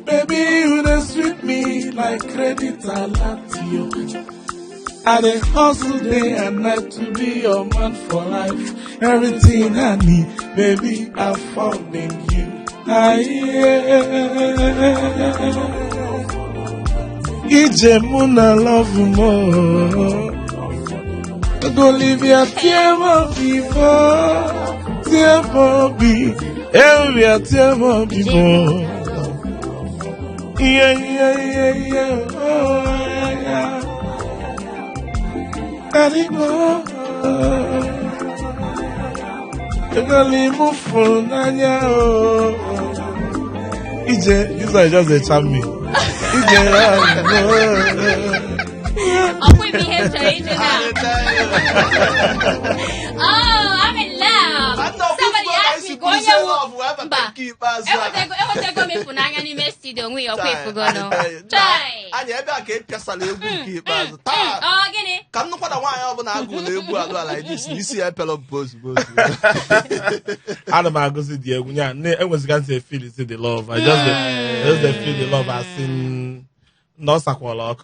Baby, you dey sweet me like credit alert you. I dey hustle day and night to be your man for life. Everything I need, baby, I found in you. Ije muna love more. Go leave your tear before, tear be, every tear before. Yeah, oh, yeah. Gotta go for Nanya. These are just a chammy. Oh, we behave to now. Oh, I'm in love. Somebody asked me, go the love. I just feel the love as in no sakwala.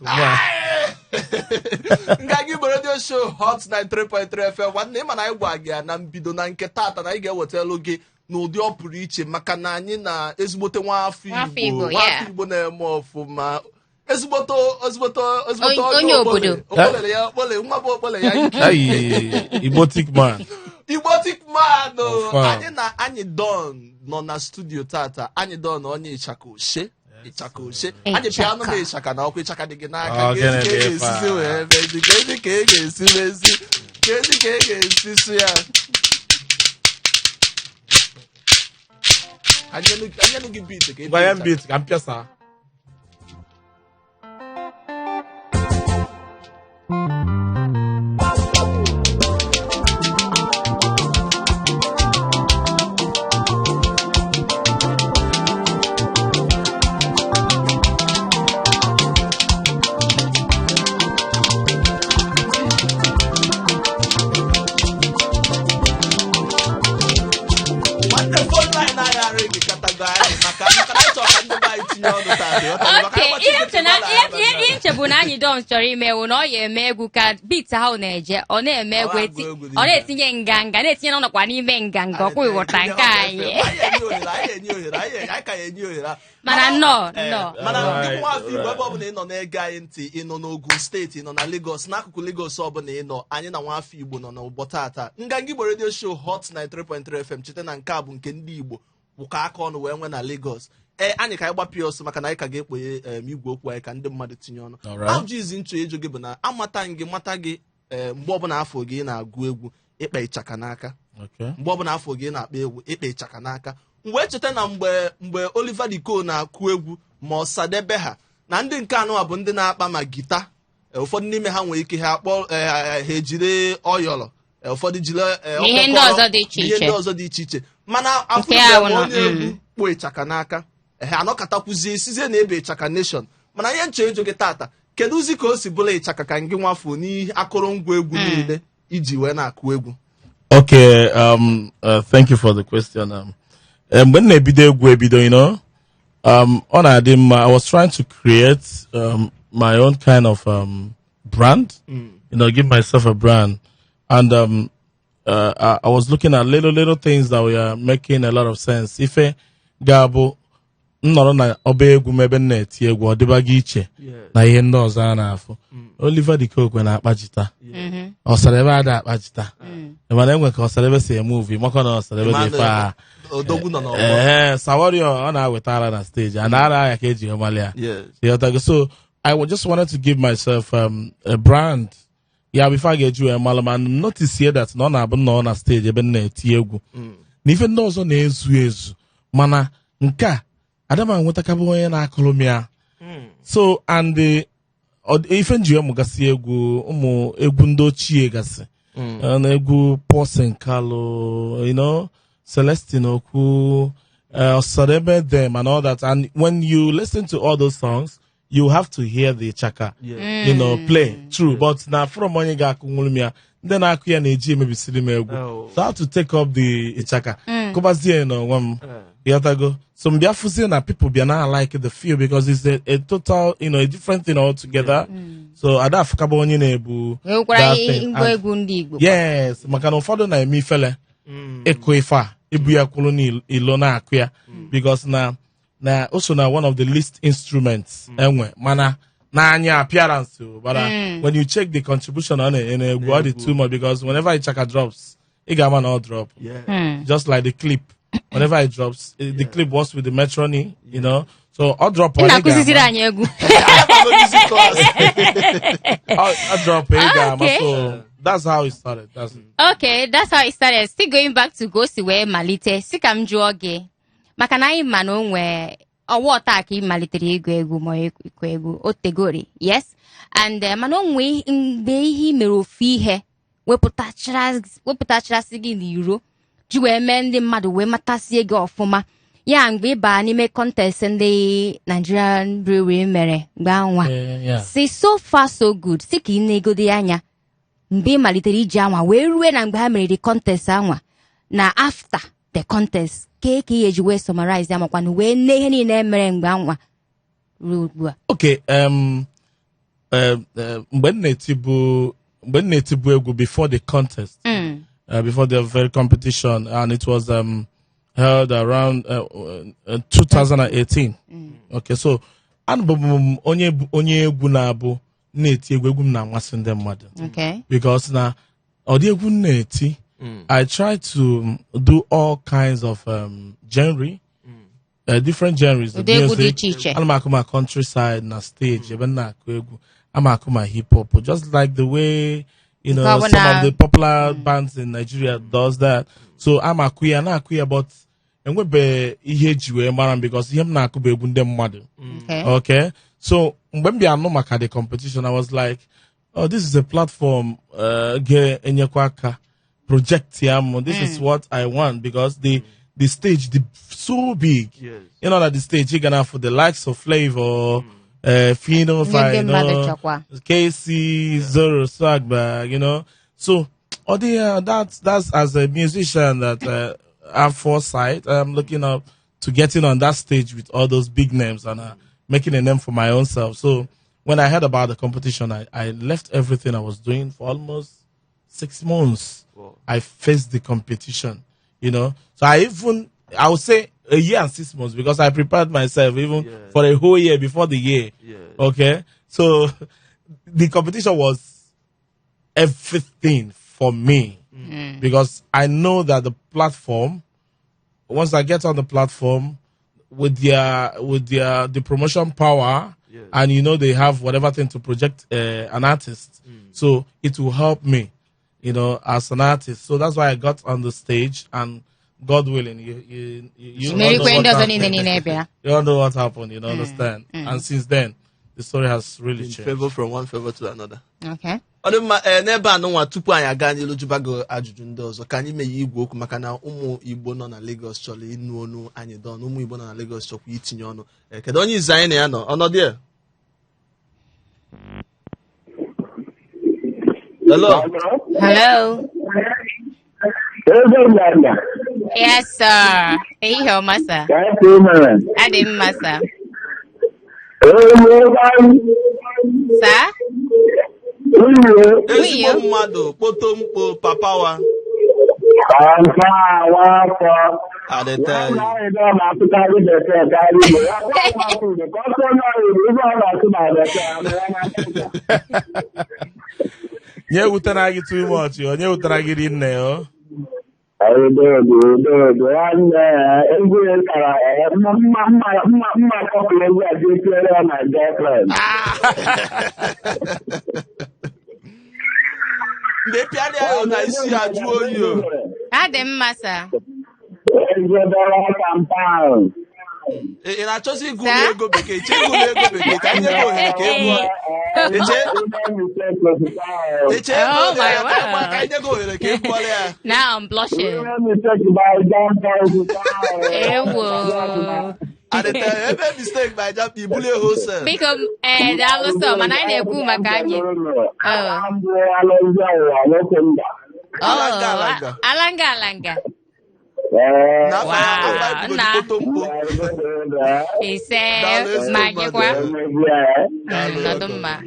Ngagi radio show Hot 93.3 FM. One name and I wagia na mbido na nke tata na ige wetelu gi n'ụdị ọ pụrụ iche maka na anyị na ezigbote nwa afọ Igbo na-eme ọfụma. Ezigbote onye obodo. Okpole ya, nwa bụ okpole ya. Igbotic man. Igbotic man. Anyị don nọ na studio tata. Anyị don onye Ichakoshe. Anyị piano na Ichaka na ọkụ Ichaka dị gị n'aka. Kezi ka ị ga-esi ya. Anyị nụ gị beat ka ị Bayern beat ka mpịasa. Anyị don chọrọ imewu na ọ ya eme egwu ka beat ahụ na-eje ọ na-eme egwu ọ na-etinye nganga na-etinye n'ọnọkwa n'ime nganga ọkwa ịghọta nke anyị mana nnọọ mana ndị nwa afọ Igbo ebe ọbụla ị nọ na-ege anyị ntị ị nọ n'Ogun steeti ị nọ na Lagos n'akụkụ Lagos ọbụla ị nọ anyị na nwa afọ Igbo nọ n'ụbọ tata Nganga Igbo radio show Hot 93.3 FM chete na nke a bụ nke ndị Igbo wụka aka ọnụ wee nwe na Lagos anyị ka anyị gbapịa ọsọ maka na anyị ka ga-ekponye igwe okwu anyị ka ndị mmadụ tinye ọnụ ajụ izi nchọ ịjụ gị bụ na amata gị mgbe ọbụla afọ gị na-agụ egwu ịkpa ịchaka n'aka mgbe ọbụla afọ gị na-akpa egwu ịkpa ịchaka n'aka mgbe echeta na mgbe Oliver Diko na-akụ egwu ma Ọsadebe ha na ndị nke anụ bụ ndị na-akpa ma gita ụfọdụ n'ime ha nwere ike ha ejiri ọyọrọ ụfọdụ jiri ihe ndị ọzọ dị iche iche mana afọ onye egwu kpụ ịchaka n'aka anọkatakwuzie sizie na ebe ịchaka nation mana ihe nche ejo gị tata kedu ụzi ka o si bụla ịchaka ka ngị nwafọ n'ihe akụrụngwa egwu niile iji wee na-akụ egwu. Okay, thank you for the question. When na-ebido egwu ebido, ọ na-adị mma. I was trying to create my own kind of brand, give myself a brand, and I was looking at little things that were making a lot of sense. Ife ga-abụ nnọrọ na ọba egwu mebe na-eti egwu ọ dịba gị iche na ihe ndị ọzọ a na-afụ. Oliver Diko na-akpa jita Ọsadebe ada akpa jita mana enwe ka Ọsadebe si emuvi maka na Ọsadebe dị fa Sawario ọ na-awetara na stage a na-ara ya ka eji emali ya. So I just wanted to give myself a brand before I get you a malaman notice here that nọ na-abụ nọ na stage ebe na-eti egwu na ife ndị ọzọ na-ezu ezu mana nke a Adama nwetakabụ onye na-akụrụ m ya. So and ife nji ọmụgasị egwu ụmụ egwu ndị ochie gasị na egwu Paulson Kalu, Celestine Okwu, Ọsadebe them and all that. And when you listen to all those songs, you have to hear the chaka, you know, play. True, but now from onye ga akungulumia, then akuya neji maybe silime egwu. So I have to take up the chaka. Kobazi you know yatago. So mbiafusi na people be na like the feel because it's a total, you know, a different thing altogether. So ada afukabo onye na ebu. Yes, makana ụfọdụ na eme ifele. Eko ifa ibu ya kwulu ni ilo na akuya because na also na one of the least instruments enwe mana na anya appearance but when you check the contribution on it in a body too much because whenever it chaka drops it got man all drop just like the clip whenever it drops the clip works with the metronymy you know so all drop on it drop so that's how it started. Okay, that's how it started. Still going back to go see where malite. Si kam juoge. Maka na anyị ma na o nwee ọwa ọta ka ị malitere ịgụ egwu ma ịkụ egwu otegori yes and mana o nwee mgbe ihe mere ofu ihe wepụtachasị gị n'iro ji wee mee ndị mmadụ wee matasie gị ọfụma ya mgbe ịba n'ime contest ndị Nigerian Brewery mere mgbe anwa si so far so good si ka ị na-egode anya mgbe ị malitere iji anwa wee rue na mgbe ha mere the contest anwa na after the contest keke eji we summarize ya makwa we ne ihe ni na mere mgbe anwa ruo okay mgbe nnetibu egwu before the contest before the very competition and it was held around 2018 okay so anbum onye egwu na-abụ na-eti egwu na amasị ndị mmadụ okay because na ọ dị egwu na-eti I try to do all kinds of genre, different genres of music. I'm a countryside na stage, even na I'm a hip hop, just like the way you know some of the popular bands in Nigeria does that. So I'm a queer, but and we be ihe maran because him na akube bunde mmadu. Okay, so when we are no maka the competition, I was like, oh, this is a platform. Ge enyekwaka. Project this is what I want because the stage so big you know that the stage you're gonna for the likes of Flavor Fino KC Zoro Swagba you know so that's as a musician that I have foresight I'm looking up to getting on that stage with all those big names and making a name for my own self. So when I heard about the competition I left everything I was doing for almost 6 months. I faced the competition, you know. So I would say a year and 6 months because I prepared myself even for a whole year before the year. Okay. So the competition was everything for me because I know that the platform, once I get on the platform with the promotion power and you know they have whatever thing to project an artist. So it will help me. You know, as an artist. So that's why I got on the stage and God willing, you don't know what happened, you don't understand. And since then, the story has really changed. Favor from one favor to another. Okay. N'ebe anụnwa tupu anyị aga n'ilu jubago ajụjụ ndị ọzọ ka anyị meghe igwe okwu maka na ụmụ Igbo nọ na Lagos chọrọ ịnụ ọnụ anyị dọn ụmụ Igbo nọ na Lagos chọkwa itinye ọnụ kedu onye izi anyị na ya nọ ọnọdụ ya hello yes sir ehihe masa adị mma sir sir ezigbo mmadụ kpoto mkpo papawa nye wutara gị too much onye wutara gị rinne o ndị pịarị ahụ na isi ajụ oyi o adị mma sir ị na-achọzi ịgụ ego bekee che ịgụ ego bekee ka anyị nye ohere ka egwu eche ka anyị nye ohere ka egwu ya now I'm blushing ewo Ebe mistake by jump ibuli wholesale. Biko daalụ sọ mana anyị na-ekwu maka anyị. Alanga. Ise ma gịkwa. Nọdụmma.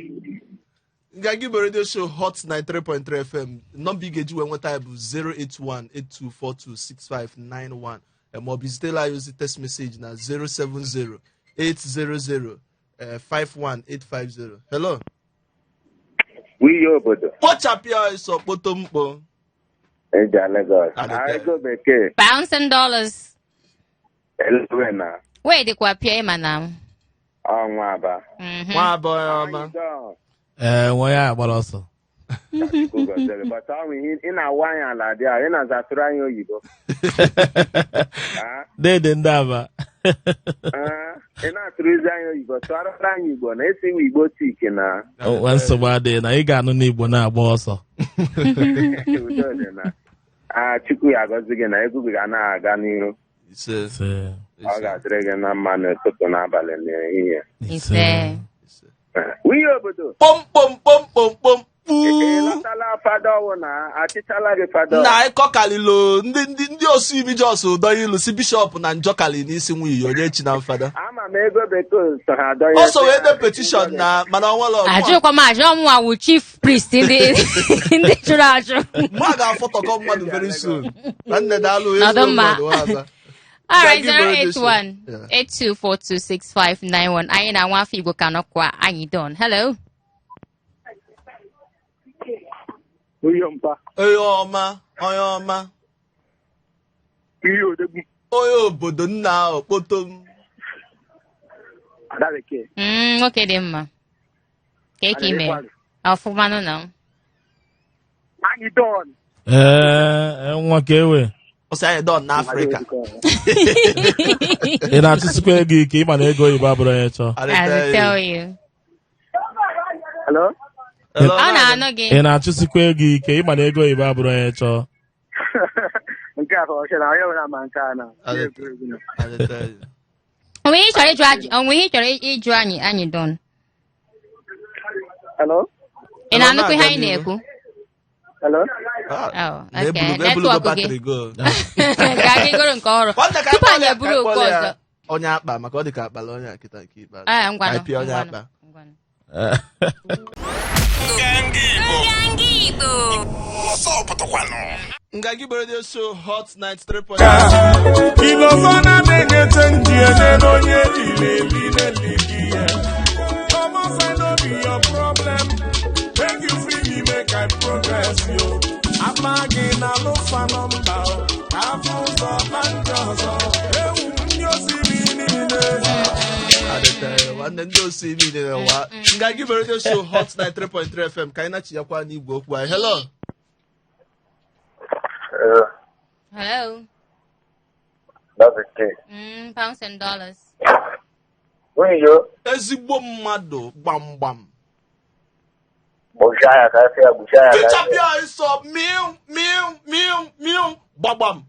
Ngagi Radio Show Hot 93.3 FM. Number ga-eji wee nweta bụ 08182426591. Ma ọ bụ zitela yozi text message na 07080051850. Hello. Wi obodo. Kpochapịa iso kpoto mkpo. Eja Lagos. Ego bekee. Pounds and dollars. Elwena. Wee dịkwa pịa ịma na. Nwa aba. Nwa aba ọma. Nwa ya agbara ọsọ. Bata ị na-awa anyị ala dị a, ị na-azatụrụ anyị oyibo. Dede ndị aba. Ị na-atụrụzi anyị oyibo, tụọrọla anyị Igbo na esighị Igbo tiki na. Nwa nsogbu adịghị na ị ga-anụ n'Igbo na-agba ọsọ. Udo dị na. Chukwu ya agọzi gị na egwu gị ga na-aga n'ihu. Ọ ga-adịrị gị na mma n'ụtụtụ n'abalị n'ehihie. Ise. Wi obodo. Pom. Ịlọtala fada ọwụ na achịchala gị fada. Na ịkọkalilo ndị osu imi jos ụdọ ilu si bishọp na njọkali n'isi nwunye onye chi na mfada. Ama m ego bekee so ha adọ ya. O so wee de petition na mana onwere ọgụ. Ajụkwa m ajụ ọmụwa wụ chief priest ndị chụrụ achụ. Mụ a ga-afọtọkọ mmadụ very soon. Na nne daalụ Nọdụ mma. All right, Gagi 08182426591. Anyị na nwafọ Igbo ka nọkwa anyị don. Hello. Onye mpa. Onye ọma. Onye obodo nna okpoto m. Ada bekee. Nwoke dị mma. Ka eke ime. Ọfụmanụ na. Anyị don. Nwa ka ewe. O si anyị don n'Afrịka. Ị na-achịsikwa ego ike ịma na ego oyibo abụrụ ya chọọ. I will tell you. Hello? Ọ na-anụ gị. Ị na-achịsikwa ego ike ịma na ego oyibo abụrụ ya chọọ. Nke a ọchị na onye nwere ama nke a na. Onwe ihe chọrọ ịjụ anyị don. Hello? Ị na-anụkwa ihe anyị na-ekwu? Hello? Okay. Netwọk gị. Ka gị goro nke ọrụ. Tupu anyị eburu okwu ọzọ. Onye akpa maka ọ dị ka akpala onye akịta nke ikpeazụ. Ngwanụ. Onye akpa. Ngagi Radio Show Hot 93.3. Ilofana negete ndiye n'onye ilele ya. Come on, no be your problem. Make you free me, make I progress you. Amagi na lufa number. Afuso manjoso. Ewu nyosi minine. Nwanne ndị osi imi niile wa. Ngagi Radio Show Hot 93.3 FM ka anyị na-achịkwa n'Igbo okwu anyị. Hello. Hello. That's okay. Pounds and dollars. Yo. Ezigbo mmadụ gbamgbam. Bushaya. Ịchapịa ịsọ miu gbagbam.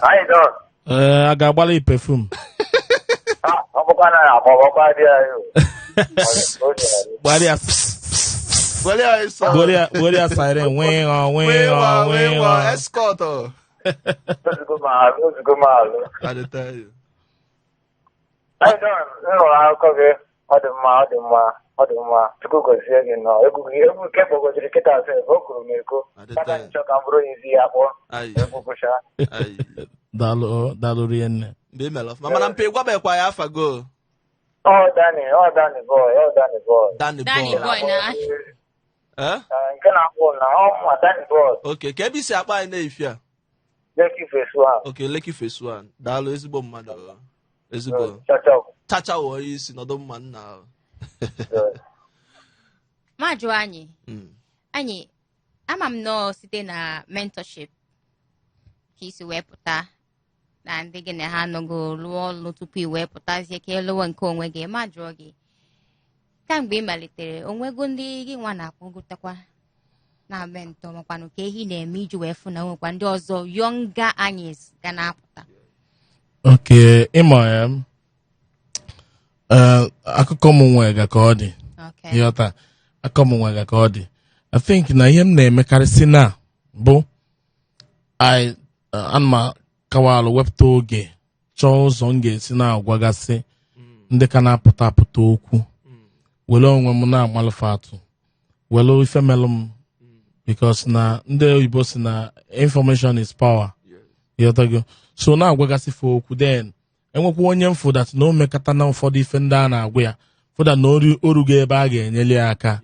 Anyị don. A ga-agbalị perfume. Ọ bụkwa na agbọgbọkwa dị anyị. Gboria siren wing escort. Ozugbo maalụ. I tell you. Anyị don nụrụ akụkọ gị. Ọ dị mma. Chukwu gozie gị nọ. Egwu nke gbogojiri kịta asị o kwuru m eko. Kata nchọ ka m bụrụ izi ya kpọọ. Egwu bụcha. Daalụ rinne. Mgbe imere ọfụma mana mpe gwabekwa ya afa go. Danny boy. Danny boy na. Nke na-akpọ na ọmụma Danny boy. Okay, ka ebe isi akpa anyị na-efi a. Lekki Phase 1. Okay, Lekki Phase 1. Daalụ ezigbo mmadụ. Ezigbo. Chacha wọ isi nọdụ mma nna. Majụ anyị ama m nọ site na mentorship ka isi wee pụta na ndị gị na ha anọgo lụọ ọrụ tupu i wee pụtazie ka ịlụwa nke onwe gị ma jụọ gị kamgbe ị malitere onwego ndị gị nwa na-akwụgotakwa na mentọ makwanụ ka ehi na-eme iji wee fụ na nwekwa ndị ọzọ yọnga anyị ga na-apụta Okay, ịma akụkọ m nwega ka ọ dị. Ịghọta akụkọ m nwega ka ọ dị. I think na ihe m na-emekarịsị na bụ ana kawalụ wepụta oge chọọ ụzọ m ga-esi na-agwagasị ndị ka na-apụta okwu were onwe m na-amalụfe atụ were ife melụ m because na ndị oyibo si na information is power. Ịghọtago so na-agwagasị fe okwu then enwekwa onye mfụ dat na o mekata na ụfọdụ ife ndị a na-agwa ya fụda na orugo ebe a ga-enyeli ya aka.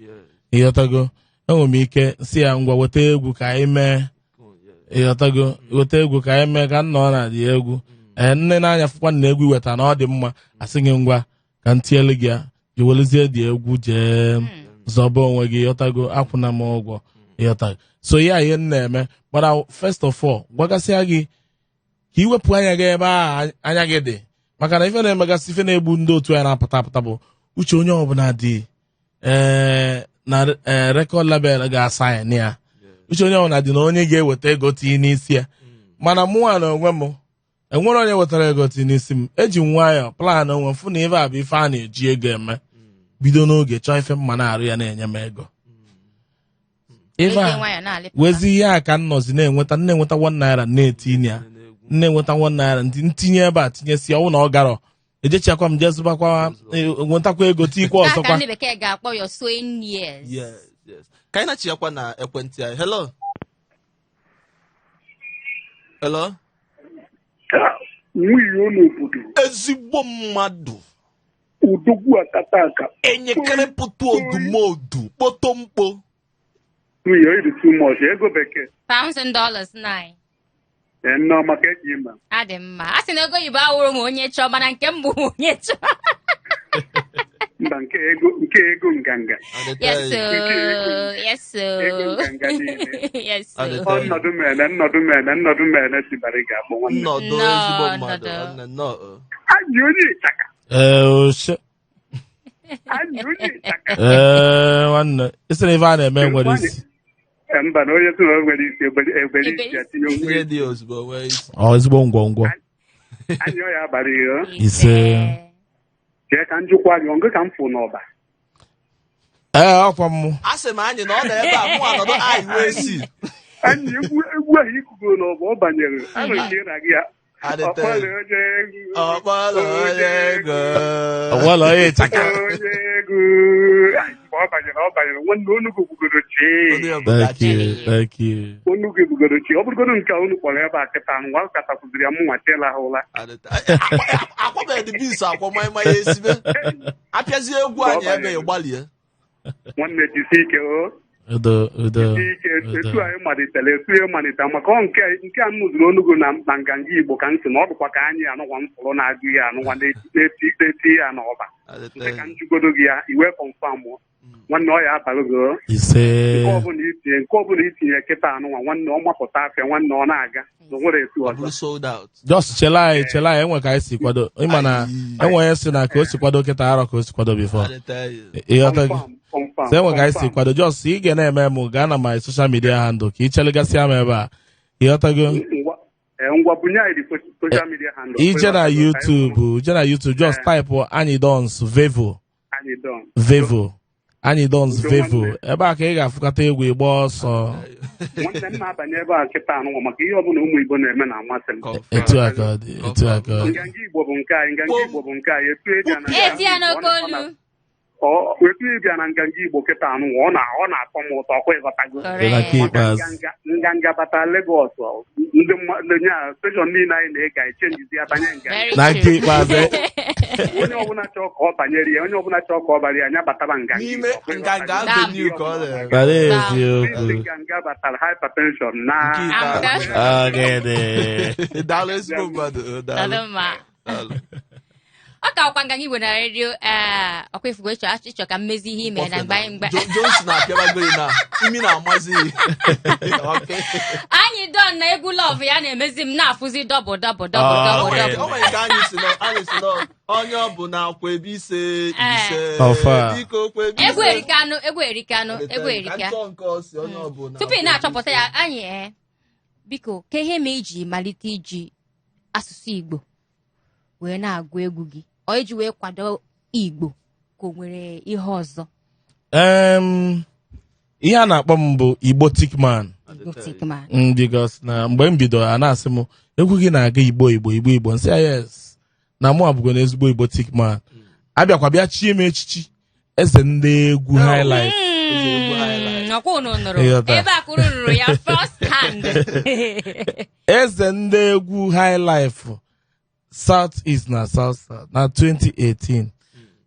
Ịghọtago enwere m ike si ya ngwa weta egwu ka anyị mee. Ịghọtago weta egwu ka anyị mee ka nna ọ na-adị egwu nne na-anya fụkwa na egwu weta na ọ dị mma asị gị ngwa ka m tiele gị ya jewelezie dị egwu jee zọba onwe gị. Ịghọtago akwụna m ụgwọ. Ịghọtago so ya ihe m na-eme gbara first of all gwagasịa gị ka iwepụ anya gị ebe a anya gị dị maka na ife na-emegasị ife na-egbu ndị otu ya na-apụta apụta bụ uche onye ọbụla dị na rekọd label ga-asa ya na ya uche onye ọbụla dị na onye ga-eweta ego tinye n'isi ya mana mụnwa na onwe m enwere onye wetara ego tinye n'isi m eji m nwayọọ plan onwe m fụ na ife a bụ ife a na-eji ego eme bido n'oge chọọ ife mma na-arụ ya na-enye m ego ife a wezi ihe a ka m nọzi na-enweta $1 na-etinye ya na-enweta $1 ntinye ebe a tinyesi ọnwụ na ọ garọ ejechakwa m jee zụbakwa nwetakwa ego tikwa ọzọkwa ka anyị na-achịkwa na ekwentị anyị. Hello nwunye n'obodo ezigbo mmadụ udogwu akata aka enyekere pụtụ odumodu kpoto mkpo nwunye ịdị too much ego bekee pounds and dollars nine. Nnọọ maka eji mma Adị mma a sị na ego Igbo awụrụ m onye chọọ mana nke m bụ onye chọọ. mba nke ego nganga Yes sir. ego nganga niile Yes sir. ọnọdụ mere sibara ga-akpọ nwanne nnọdụ ezigbo mmadụ anyị onye ịchaka nwanne isi na ife a na-eme nwere isi mba na onye tụ na o nwere isi egbere isi atinye onwe ihe dị ozugbo nwee isi ezigbo ngwongwo anyị ọ ya abalị ihe ise jee ka njikwa gị ọngụ ka m fụ n'ọba ọkwa m a sị m anyị na ọ nọ ebe a mụ anọdụ anyị wee si anyị egwu ahụ ikugoro n'ọba ọ banyere anụ ike na gị ya ọkpọrọ onye ego ọwala onye ịchaka onye ego ọ banyere nwanne onugbu gbugoro chi onugbu gbugoro chi ọ bụrụgodo nke unu kpọrọ ebe a kịta nwa kata kụziri ya mụ nwa tela ha ụla akwabedị akwa maịma ya esibe apịazie egwu anyị ebe ịgbalie nwanne jisi ike etu anyị malitere maka nke a mụziri onugbu na nganga Igbo ka m sị na ọ dụkwa ka anyị anụgwa m fụrụ na-agụ ya anụgwa na-eti ya n'ọba nke ka njugodo gị ya iwe kọnfam nwanne ọ ya abalị gị nke ọbụla itinye kịta anụnwa nwanne ọ mapụta afịa nwanne ọ na-aga na nwere etu ọzọ just chela anyị enwe ka anyị si kwado ịma na enwe onye si na ka o si kwado kịta arọ ka o si kwado bifo ịghọta gị so enwe ka anyị si kwado just ị ga na-eme m gaa na my social media handle ka ị chelegasịa m ebe a ịghọta gị ngwa bunye anyị social media handle ije na YouTube just type anyị dons vevo anyị dons vevo ebe a ka ị ga-afụkata egwu ịgba ọsọ nwanne m na-abanye ebe a kịta anụnwa maka ihe ọbụla ụmụ Igbo na-eme na amasị m etu aka ọ dị nganga Igbo bụ nke anyị etu ịbịa na nganga Igbo kịta anụnwa ọ na-atọ m ụtọ ọkwa ịghọtago nganga bata Lagos ndị nya steshọn niile anyị na-ege anyị chenjizi ya banye na nke ikpeazụ onye ọbụla chọọ ka ọ banyere ya onye ọbụla chọọ ka ọ bara ya anya batara nganga batara hypertension na ọ ka ọkwa nganga Igbo na redio ọkwa ifugo ịchọ ka mmezi ihe ime na mgbe Johnson na-apịabagori na imi na-amazi anyị don na egwu lọv ya na-emezi m na-afụzi dọbụ onye ọ bụ na akwa ebe ise egwu erika tupu ị na-achọpụta ya anyị biko ka ihe ma iji malite iji asụsụ Igbo wee na-agụ egwu gị ọ iji wee kwado Igbo ka o nwere ihe ọzọ? Ihe a na-akpọ m bụ Igbo Tikman. Because na mgbe m bido a na-asị m egwu gị na-aga Igbo nsị yes na mụ abụgo na ezigbo Igbo Tikman. Abịakwa bịa chie m echichi eze ndị egwu highlife. Ebe a kwuru nụrụ ya first hand. Eze ndị egwu highlife South East na South na 2018.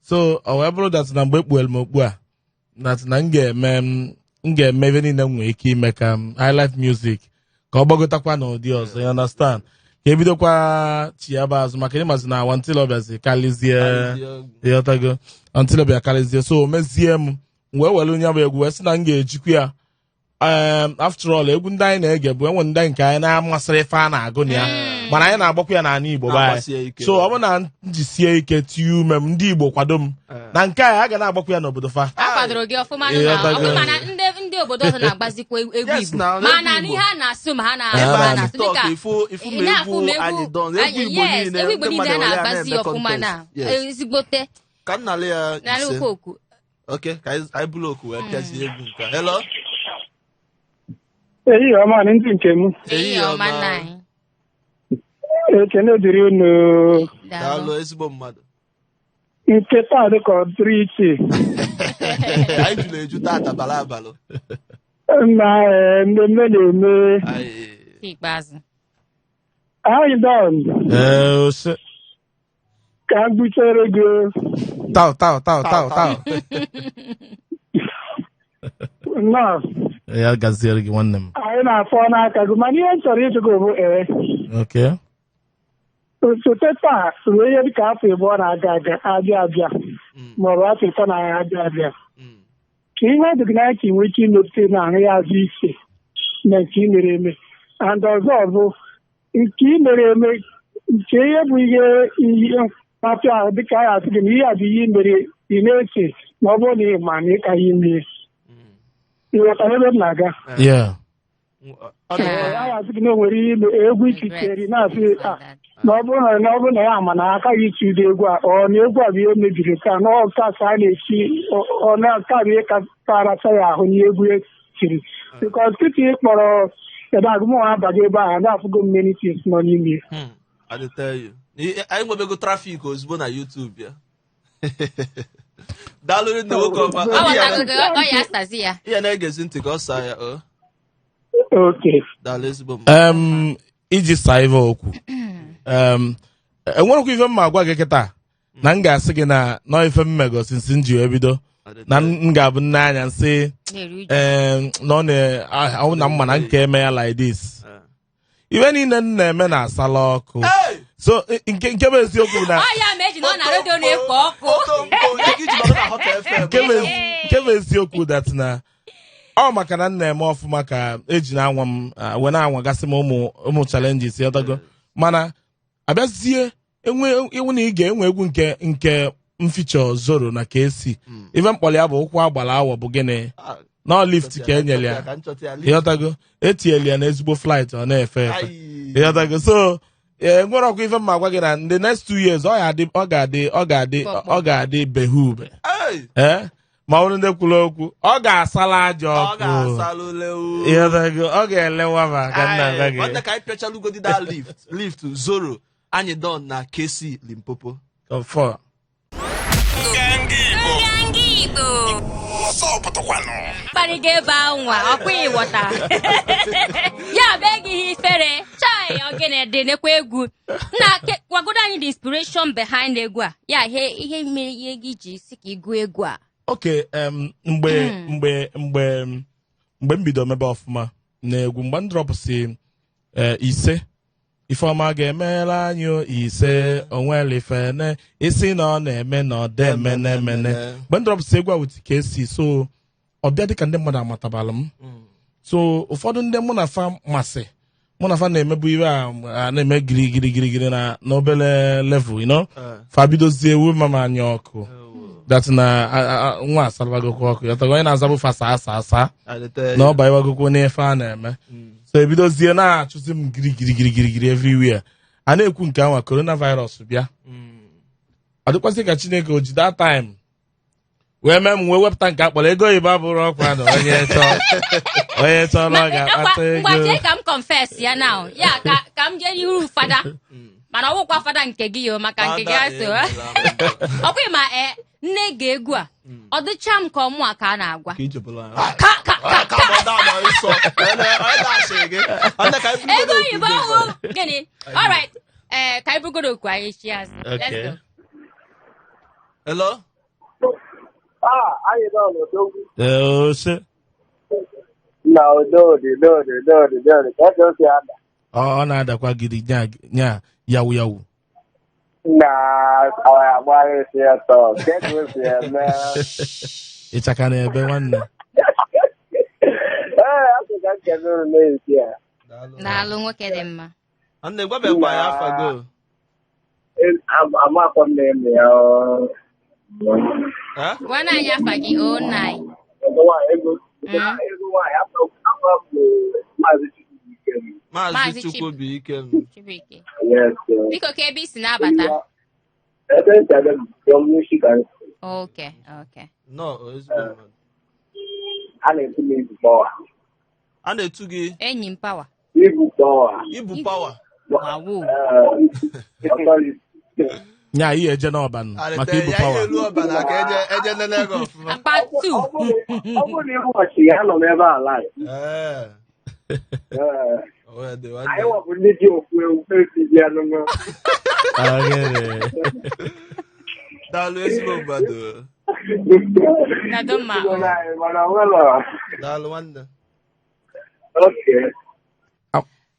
So ọ wee bụrụ that na mgbe ekpuel m okpu a that na m ga-eme ebe niile m nwere ike ime ka highlife music ka ọ gbagotakwa n'ụdị ọzọ, you understand, ka ebidokwa chiaba azụ maka ịmazi na until ọbịazi kalizie ịghọtago until ọbịa kalizie. So mezie m wee were onye bụ egwu wee sị na m ga-ejikwa ya after all egwu ndị anyị na-ege bụ enwe ndị nke anyị na-amasịrị ife a na-agụ na ya mana anyị na-agbakwa ya n'ala Igbo anyị. So ọ bụ na njisie ike tie ume m ndị Igbo kwado m na nke a ga na-agbakwa ya n'obodo fa. A kwadoro gị ọfụma na ndị obodo ọzọ na-agbazikwa egwu Igbo mana n'ihe a na-asụ ma ha na-asụ dịka egwu Igbo niile a na-agbazi ọfụma na ezigbote ka m nalị ya ise. oku. Okay, ka anyị bụrụ oku wee pịazie egwu nke hello. Ehihie ọma ndị nke m. Ehihie ọma nna anyị. Ekene dịrị unu. Daalụ ezigbo mmadụ. Nke taa dịka ọ dịrị iche. Anyị jụrụ eju tata bala abalị. Na mmemme na-eme. Ikpeazụ. Anyị don. Ka m gbuchere gị. Tao. Na. Ya gaziere gị nwanne m. Anyị na-afọ n'aka gị mana ihe m chọrọ ịjụ gị bụ Okay. Osote taa ruo ihe dịka afọ abụọ na-aga abịa maọbụ afọ ịtọ na-abịa ka ihe dị gị n'anya ka ị nwee ike ịnọpụta na-ahụ ya azụ ise na nke ị mere eme and ọzọ bụ nke ị mere eme nke ihe bụ ihe mkpapị ahụ dịka anyị asị gị na ihe a bụ ihe mere ị na-eche ma ọ bụrụ na ị ma na ịka ihe mee ịghọtara ebe m na-aga anyị asị gị na o nwere ihe egwu ikikere na-asị na ọ bụrụ na ya ma na akaghị iti ụdị egwu a ọ na egwu a bụ ihe mebiri ka na ọkasa a na-esi ọ na-aka bụ ihe karasa ya ahụ n'ihe egwu tiri bikọs tupu ị kpọrọ ebe agụmụnwa abaghị ebe ahụ na-afụgo mmenitis nọ n'ime anyị nwebego trafik ozugbo na YouTube ya. Daalụ nne nwoke ọma. Ihe na-egezi ntị ka ọ saa ya. Daalụ ezigbo mmadụ. Iji saa ife okwu enwerekwa ife mma agwa gị kịta na m ga-asị gị na nọ ife mmego sinsi m ji ebido na m ga-abụ nne anya nsị na ọ na mma na nke eme ya like this ife niile m na-eme na asala ọkụ. So nke bụ eziokwu na nke bụ eziokwu dat na ọ maka na m na-eme ọfụma ka eji na-anwa m wee na-anwagasị m ụmụ challenges yọtago mana abịazie iwu na ị ga-enwe egwu nke mficha zoro na ka esi ife mkpọrọ ya bụ ụkwụ agbara awọ bụ gịnị na lift ka enyere ya ịghọtago etinyere ya na ezigbo flight ọ na-efe efe ịghọtago. So nwere ọkwa ife mma gwa gị na the next 2 years ọ ga-adị behe ube ma ọ bụrụ ndị kwuru okwu ọ ga-asala aja ọkụ ọ ga-elewa ma ka nna aga gị ka anyị pịachalugodi da lift zoro anyị don na KC Limpopo. Mkparịga ebe anwa ọkwa ịghọta ya bụ egighị ifere chai ogene dị nekwa egwu na gwagodo anyị the inspiration behind egwu a ya ihe mere ihe gị ji si ka ịgụ egwu a. Okay, mgbe m bido mebe ọfụma na egwu mgbe m drọpụsị ise Ifeọma ga-emela anyị ise onwere ifene isi na ọ na-eme na ọ dị emene mgbe m drọpụsị egwu a wit ka esi so ọbịa dịka ndị mmadụ amatabalụ m so ụfọdụ ndị mụ na fa masị mụ na fa na-emebu ihe a na-eme girigirigirigiri na n'obere level fa bidozie ewu mama anya ọkụ that na nwa asalabagokwa ọkụ yọtago onye na-azabụ fa asa na ọba iwagokwo n'ife a na-eme so ebidozie na-achụzi m girigirigirigiri everywhere a na-ekwu nke anwa coronavirus bịa ọ dịkwasị ka Chineke o jide time wee mee m wee wepụta nke akpọrọ ego oyibo abụrụ ọkwa na onye chọrọ ọ ga-akpata ego mgbaje ka m confess ya now ya ka m jee ihu fada mana ọ bụkwa fada nke gị yo maka nke gị aso ọ bụghị ma nne ga-egwu a ọ dịcha m ka ọmụ a ka a na-agwa ego oyibo ọhụụ gịnị alright ka anyị bugodo okwu anyị chi azụ let's go. Hello? Anyị nọ n'odogwu. Ose. Na ododi. Ka eke osi ada. Ọ na-adakwa gidi nya yawu. Na agbaghị esi atọ. Ka eke osi eme. Ịchaka na-ebe nwanne. Asị ka nke nụrụ n'ezi a. Daalụ nwoke dị mma. Nne gwabekwa ya afa go. Amakọ m na-eme ya. Gwa na anyị afa gị o nai. Maazị Chukwubuike. Biko ka ebe isi na-abata. Okay. No, ezigbo. A na-etu m ibu pawa. A na-etu gị enyi m pawa. Ibu pawa. Ibu pawa. Wawo. Nya ihe eje n'ọban maka ibu pawa. Ya elu ọban aka eje nene gị ọfụma. Akpa 2. Ọ bụrụ na ịhụghachi ya nọ n'ebe a live. Anyị wapụ ndị ji okwu ewu esi ya n'ụmụ. Daalụ ezigbo mmadụ. Nadoma. Daalụ nwanne. Okay.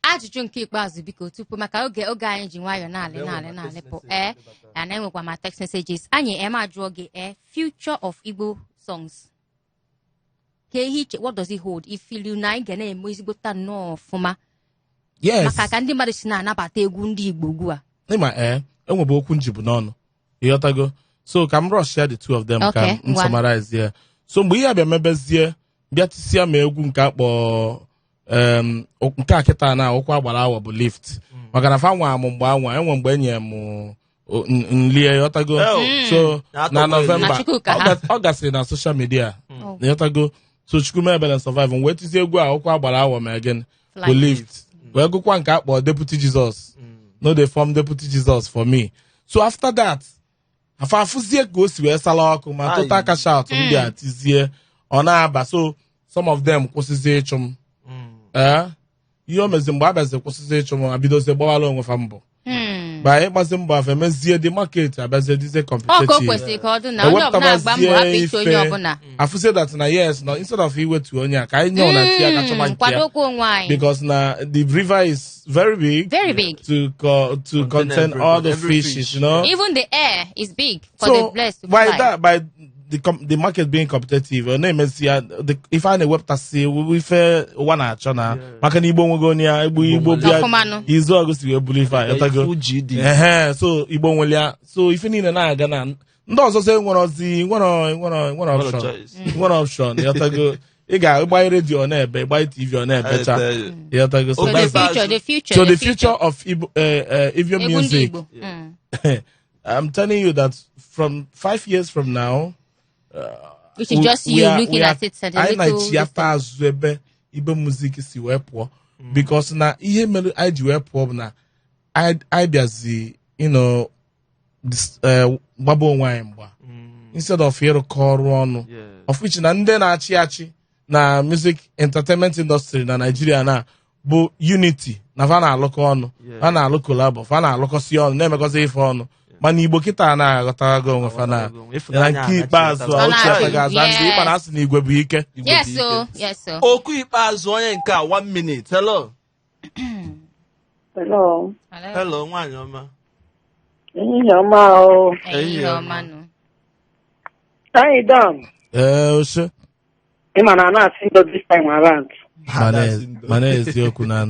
Ajụjụ nke ikpeazụ biko tupu maka oge anyị ji nwayọọ na-alị pụ ya na-enwekwa ma text messages anyị ajụọ gị future of Igbo songs ka ihe iche what does it hold ifilu na anyị ga na-eme ezigbota nnọọ ọfụma maka ka ndị mmadụ si na-anabata egwu ndị Igbo ugbu a ịma enwebe okwu njibu n'ọnụ ịghọtago so ka m rush ya the two of them ka m summarize ya so mgbe ihe abịa mebezie bịa tisịa ma egwu nke akpọ nke a kịta na ụkwụ agbara awa bụ lift maka na fa nwa amụ mgbe anwa enwe mgbe enye m nlie yotago so na November ọ gasịrị na social media yotago so Chukwuma Ebele survive wee tizie egwu a ụkwụ agbara awa ma again bụ lift wee gụkwa nke akpọ Deputy Jesus no dey form Deputy Jesus for me so after that afụzie ka o si wee sala ọkụ ma total cash out ndị a tizie ọ na-aba so some of them kwụsịzie ịchụ m ihe o mezi mgbe abịazi kwụsịzi ịchụ m abidozie gbawala onwe fa mbọ ba ịgbazi mbọ afọ emezie dị market abịazie dizie competitive afụzie that na yes no instead of iwetu onye a ka anyị nye ụna ti aka chọba nke ya because na the river is very big to contain all the fishes, you know, even the air is big for the blessed to fly. By the market being competitive if I na-ewepụtasị ife ụwa na-achọ na maka na Igbo nwego onye Igbo bịa izu ọgụsị wee buli ife a so Igbo nwere ya so ife niile na-aga na ndị ọzọzọ nwere option yọtago ị ga-ịgbanye redio na-ebe ịgbanye TV ọ na-ebecha yọtago so the future of Igbo music I'm telling you that from 5 years from now which is just you looking at it I na-echiata azụ ebe Igbo music si wee pụọ because na ihe mere anyị ji wee pụọ bụ na anyị bịazi gbaba onwe anyị mgba instead of ịrụkọ ọrụ ọnụ of which na ndị na-achị achị na music entertainment industry na Nigeria na bụ unity na fa na-alụkọ ọnụ fa na-alụ collabo fa na-alụkọsi ọnụ na-emekọzi ife ọnụ mana Igbo kịta na-aghọtago onwe fa na nke ikpeazụ oche agaghị aza ndị ịkpa na asị na igwe bụ ike. Yes, sir. Okwu ikpeazụ onye nke a 1 minute. Hello nwaanyị ọma. Enyi ọma o. Enyi ọma nụ. Anyị done. Ose. Ịma na na-asị ndo this time around. Mana eziokwu na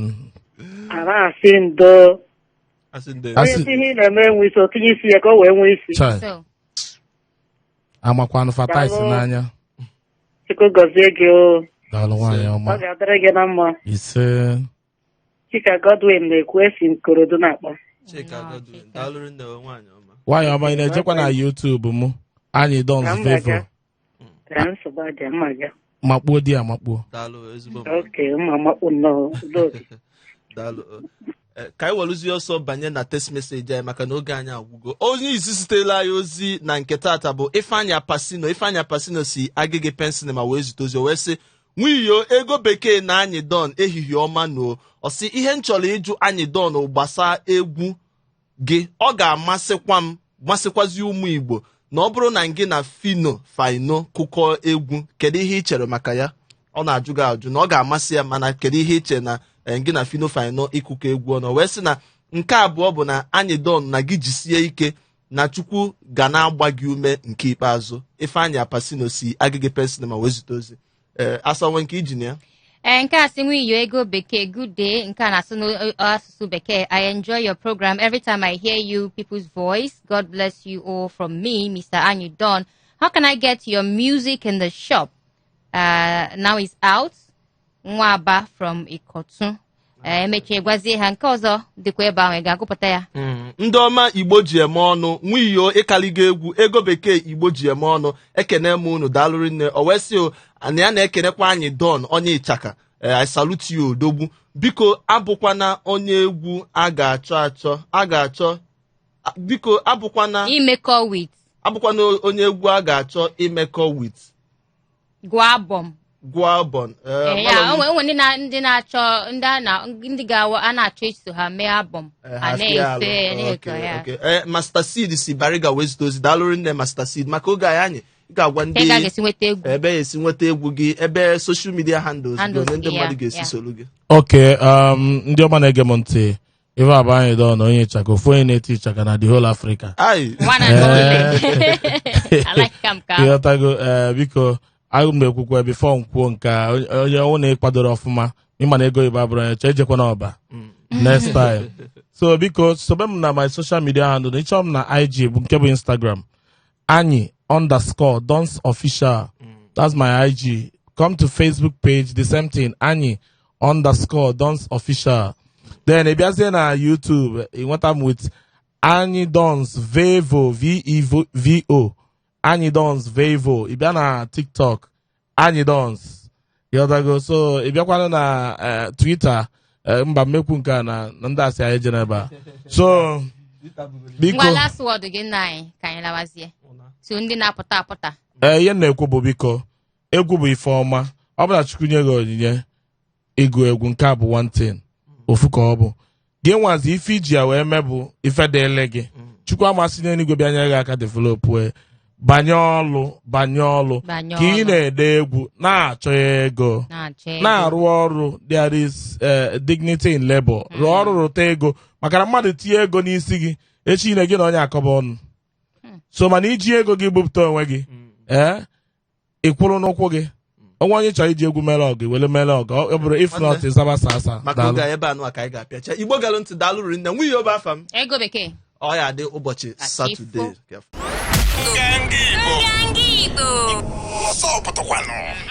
na-asị ndo. Onye ihe na-eme enwe isi otinye isi ya ka o wee nwee isi. Amakwanụ fata isi n'anya. Chukwu gọzie gị o. Daalụ nwaanyị ọma. Ọ ga-adịrị gị na mma. Ise. Chika Godwin na-ekwu esi Nkorodu na-akpọ. Why am I na YouTube mu? Anyị Don's favor. Makpo dia makpo. Okay, makpo no. Ka anyị welụzie ọsọ banye na text message anyị maka na oge anyị agwụgo. Onye isi sitela anyị ozi na nke tata bụ Ifeanyi Apasino si Agege Pensịn ma wee zute ozi wee sị nwiyo ego bekee na anyị Don ehihie ọma no ọ sị ihe m chọrọ ịjụ anyị Don gbasa egwu gị ọ ga-amasịkwazi ụmụ Igbo na ọ bụrụ na gị na Fino kụkọ egwu kedu ihe ị chere maka ya ọ na-ajụ gị ajụ na ọ ga-amasị ya mana kedu ihe ị chere na gị na Fino ịkụkọ egwu ọnụ wee sị na nke abụọ bụ na anyị Don na gị jisie ike na Chukwu ga na-agba gị ume nke ikpeazụ. Ifeanyi Apasino si Agege Pensịn ma wee zute ozi asawe nke iji na ya nke a sị nwiyo ego bekee good day nke a na-asụ n'asụsụ bekee. I enjoy your program every time I hear you people's voice. God bless you all from me, Mr. Anyị Don. How can I get your music in the shop? Now it's out. Nwaba from Ikotu. Emechie gwazie ha nke ọzọ dịkwa ebe ahụ ga-agụpụta ya. Ndị ọma Igbo ji eme ọnụ nwiyo ịkaliga egwu ego bekee Igbo ji eme ọnụ ekene m unu daalụrị nne o wee sị na ya na-ekenekwa anyị Don onye Ịchaka. I salute you odogwu biko abụkwana onye egwu a ga-achọ biko abụkwana imekọ with abụkwana onye egwu a ga-achọ imekọ with gụọ album onwe ndị na-achọ ndị ga-a na-achọ iso ha mee album a na-ese ya. Master Seed si Bariga wee ozi daalụrị nne Master Seed maka oge anyị ga-agwa ndị ebe esi nweta egwu gị ebe social media handles ndị mmadụ ga-esi soro gị. Okay, ndị ọma na-ege m ntị ife abụ anyị Don onye Ịchaka ofu onye na-eti Ịchaka na the whole Africa. Biko agụ m ekwukwe bifo nkwuo nke onye ọnwụ na-ekwadoro ọfụma ịma na ego Igbo abụrụ onye chọọ ejekwa n'ọba next time. So biko sobe m na my social media handle na ịchọ m na IG bụ nke bụ Instagram anyị_Don's official. That's my IG. Come to Facebook page the same thing anyị_Don's official. Then if you na YouTube you want them with Anyị Don's Vevo VEVO Anyị Don's Vevo. If you na TikTok Anyị Don's go. So if you want na Twitter mba mmekwu nke na ndị asị anyị jeneba. So biko last word gị nai ka anyị lawazie so ndị na-apụta ihe na-ekwu bụ biko egwu bụ ife ọma ọ bụla Chukwu nye gị onyinye ịgụ egwu nke a bụ one thing ofu ka ọ bụ gị nwazi ife iji ya wee mebụ ife dịele gị Chukwu amasị n'eluigwe bịa nye gị aka develop banye ọlụ ka ị na-ede egwu na-achọ ego na-arụ ọrụ there is dignity in labor rụọ ọrụ rụta ego maka na mmadụ tinye ego n'isi gị echi na gị na onye akọba ọnụ so mana iji ego gị bupụta onwe gị ịkwụrụ n'ụkwụ gị onwe onye chọrọ iji egwu mere ọgụ wele mere ọgụ ọ bụrụ if not ịzaba sasa maka oge ebe anụ ka anyị ga-apịacha Igbo galụ ntị daalụ rinne nwunye obe afa m ego bekee ọ ya dị ụbọchị Satọde. Nganga Igbo. Ọsọ pụtakwanụ.